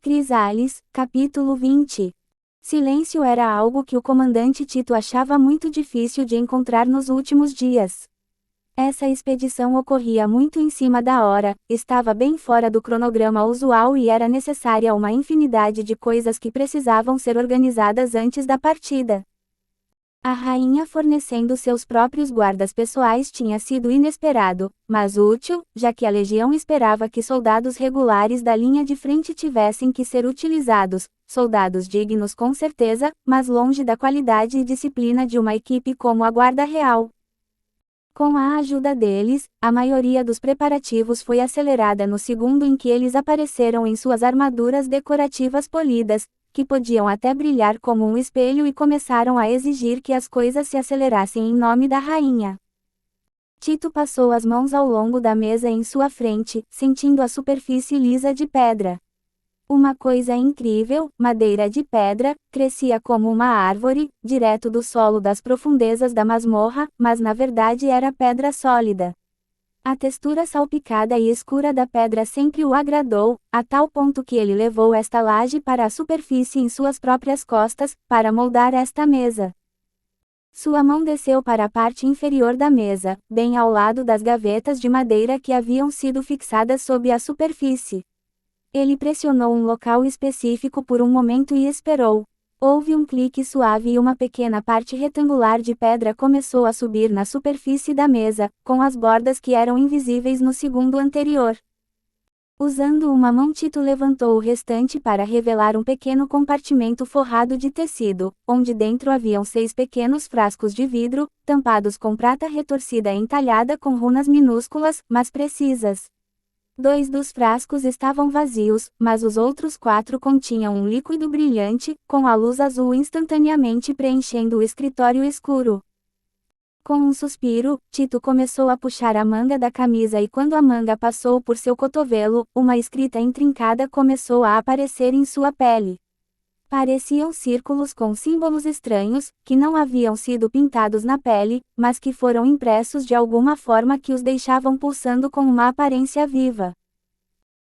Crisales, capítulo 20. Silêncio era algo que o comandante Tito achava muito difícil de encontrar nos últimos dias. Essa expedição ocorria muito em cima da hora, estava bem fora do cronograma usual e era necessária uma infinidade de coisas que precisavam ser organizadas antes da partida. A rainha fornecendo seus próprios guardas pessoais tinha sido inesperado, mas útil, já que a legião esperava que soldados regulares da linha de frente tivessem que ser utilizados, soldados dignos com certeza, mas longe da qualidade e disciplina de uma equipe como a Guarda Real. Com a ajuda deles, a maioria dos preparativos foi acelerada no segundo em que eles apareceram em suas armaduras decorativas polidas, que podiam até brilhar como um espelho e começaram a exigir que as coisas se acelerassem em nome da rainha. Tito passou as mãos ao longo da mesa em sua frente, sentindo a superfície lisa de pedra. Uma coisa incrível, madeira de pedra, crescia como uma árvore, direto do solo das profundezas da masmorra, mas na verdade era pedra sólida. A textura salpicada e escura da pedra sempre o agradou, a tal ponto que ele levou esta laje para a superfície em suas próprias costas, para moldar esta mesa. Sua mão desceu para a parte inferior da mesa, bem ao lado das gavetas de madeira que haviam sido fixadas sob a superfície. Ele pressionou um local específico por um momento e esperou. Houve um clique suave e uma pequena parte retangular de pedra começou a subir na superfície da mesa, com as bordas que eram invisíveis no segundo anterior. Usando uma mão, Tito levantou o restante para revelar um pequeno compartimento forrado de tecido, onde dentro haviam 6 pequenos frascos de vidro, tampados com prata retorcida entalhada com runas minúsculas, mas precisas. 2 dos frascos estavam vazios, mas os outros 4 continham um líquido brilhante, com a luz azul instantaneamente preenchendo o escritório escuro. Com um suspiro, Tito começou a puxar a manga da camisa e quando a manga passou por seu cotovelo, uma escrita intrincada começou a aparecer em sua pele. Pareciam círculos com símbolos estranhos, que não haviam sido pintados na pele, mas que foram impressos de alguma forma que os deixavam pulsando com uma aparência viva.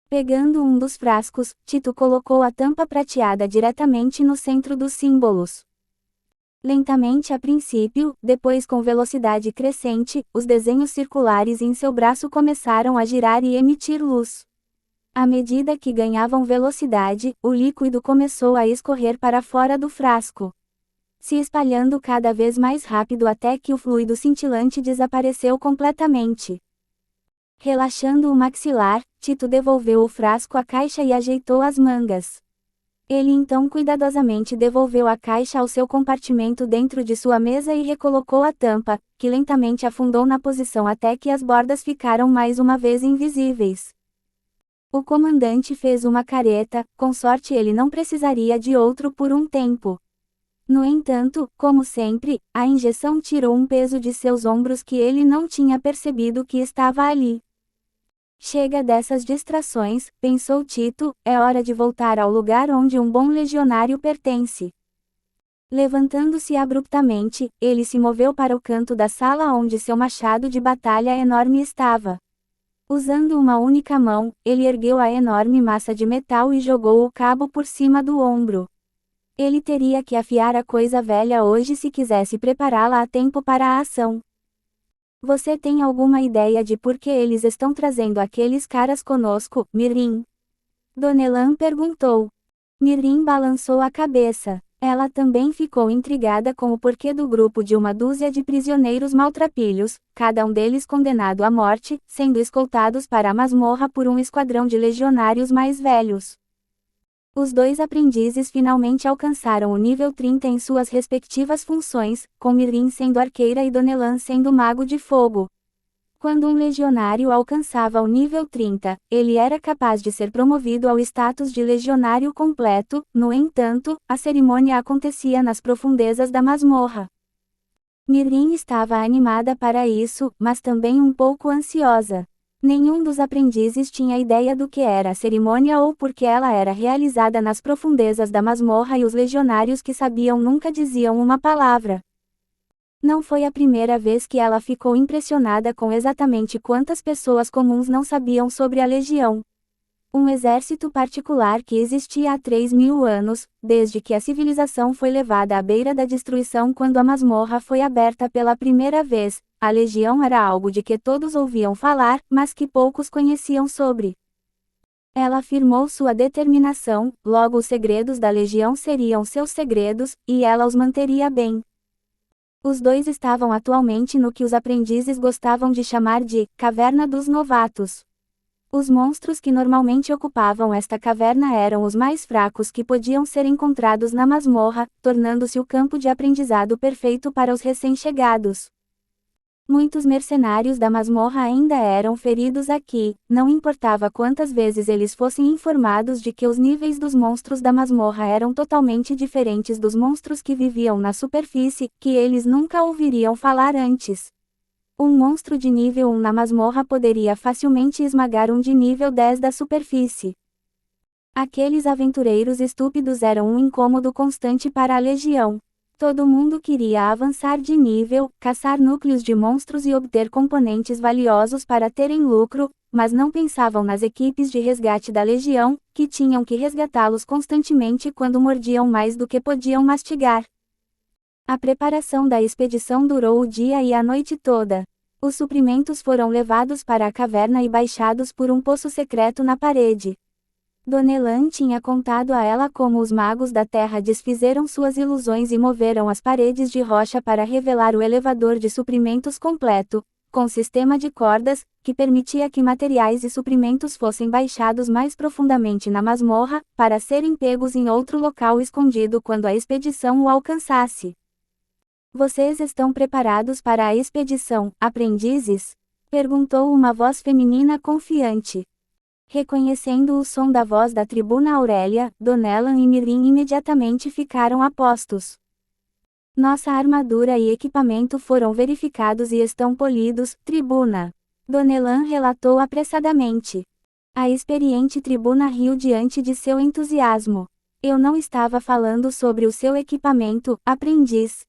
Pegando um dos frascos, Tito colocou a tampa prateada diretamente no centro dos símbolos. Lentamente a princípio, depois com velocidade crescente, os desenhos circulares em seu braço começaram a girar e emitir luz. À medida que ganhavam velocidade, o líquido começou a escorrer para fora do frasco, se espalhando cada vez mais rápido até que o fluido cintilante desapareceu completamente. Relaxando o maxilar, Tito devolveu o frasco à caixa e ajeitou as mangas. Ele então cuidadosamente devolveu a caixa ao seu compartimento dentro de sua mesa e recolocou a tampa, que lentamente afundou na posição até que as bordas ficaram mais uma vez invisíveis. O comandante fez uma careta, com sorte ele não precisaria de outro por um tempo. No entanto, como sempre, a injeção tirou um peso de seus ombros que ele não tinha percebido que estava ali. Chega dessas distrações, pensou Tito, é hora de voltar ao lugar onde um bom legionário pertence. Levantando-se abruptamente, ele se moveu para o canto da sala onde seu machado de batalha enorme estava. Usando uma única mão, ele ergueu a enorme massa de metal e jogou o cabo por cima do ombro. Ele teria que afiar a coisa velha hoje se quisesse prepará-la a tempo para a ação. Você tem alguma ideia de por que eles estão trazendo aqueles caras conosco, Mirim? Donelan perguntou. Mirim balançou a cabeça. Ela também ficou intrigada com o porquê do grupo de uma dúzia de prisioneiros maltrapilhos, cada um deles condenado à morte, sendo escoltados para a masmorra por um esquadrão de legionários mais velhos. Os 2 aprendizes finalmente alcançaram o nível 30 em suas respectivas funções, com Mirim sendo arqueira e Donelan sendo mago de fogo. Quando um legionário alcançava o nível 30, ele era capaz de ser promovido ao status de legionário completo, no entanto, a cerimônia acontecia nas profundezas da masmorra. Mirim estava animada para isso, mas também um pouco ansiosa. Nenhum dos aprendizes tinha ideia do que era a cerimônia ou por que ela era realizada nas profundezas da masmorra e os legionários que sabiam nunca diziam uma palavra. Não foi a primeira vez que ela ficou impressionada com exatamente quantas pessoas comuns não sabiam sobre a legião. Um exército particular que existia há 3.000 anos, desde que a civilização foi levada à beira da destruição quando a masmorra foi aberta pela primeira vez. A legião era algo de que todos ouviam falar, mas que poucos conheciam sobre. Ela afirmou sua determinação, logo os segredos da legião seriam seus segredos, e ela os manteria bem. Os dois estavam atualmente no que os aprendizes gostavam de chamar de Caverna dos Novatos. Os monstros que normalmente ocupavam esta caverna eram os mais fracos que podiam ser encontrados na masmorra, tornando-se o campo de aprendizado perfeito para os recém-chegados. Muitos mercenários da masmorra ainda eram feridos aqui, não importava quantas vezes eles fossem informados de que os níveis dos monstros da masmorra eram totalmente diferentes dos monstros que viviam na superfície, que eles nunca ouviriam falar antes. Um monstro de nível 1 na masmorra poderia facilmente esmagar um de nível 10 da superfície. Aqueles aventureiros estúpidos eram um incômodo constante para a legião. Todo mundo queria avançar de nível, caçar núcleos de monstros e obter componentes valiosos para terem lucro, mas não pensavam nas equipes de resgate da legião, que tinham que resgatá-los constantemente quando mordiam mais do que podiam mastigar. A preparação da expedição durou o dia e a noite toda. Os suprimentos foram levados para a caverna e baixados por um poço secreto na parede. Donelan tinha contado a ela como os magos da terra desfizeram suas ilusões e moveram as paredes de rocha para revelar o elevador de suprimentos completo, com sistema de cordas, que permitia que materiais e suprimentos fossem baixados mais profundamente na masmorra, para serem pegos em outro local escondido quando a expedição o alcançasse. Vocês estão preparados para a expedição, aprendizes? Perguntou uma voz feminina confiante. Reconhecendo o som da voz da tribuna Aurélia, Donelan e Mirim imediatamente ficaram a postos. Nossa armadura e equipamento foram verificados e estão polidos, tribuna. Donelan relatou apressadamente. A experiente tribuna riu diante de seu entusiasmo. Eu não estava falando sobre o seu equipamento, aprendiz.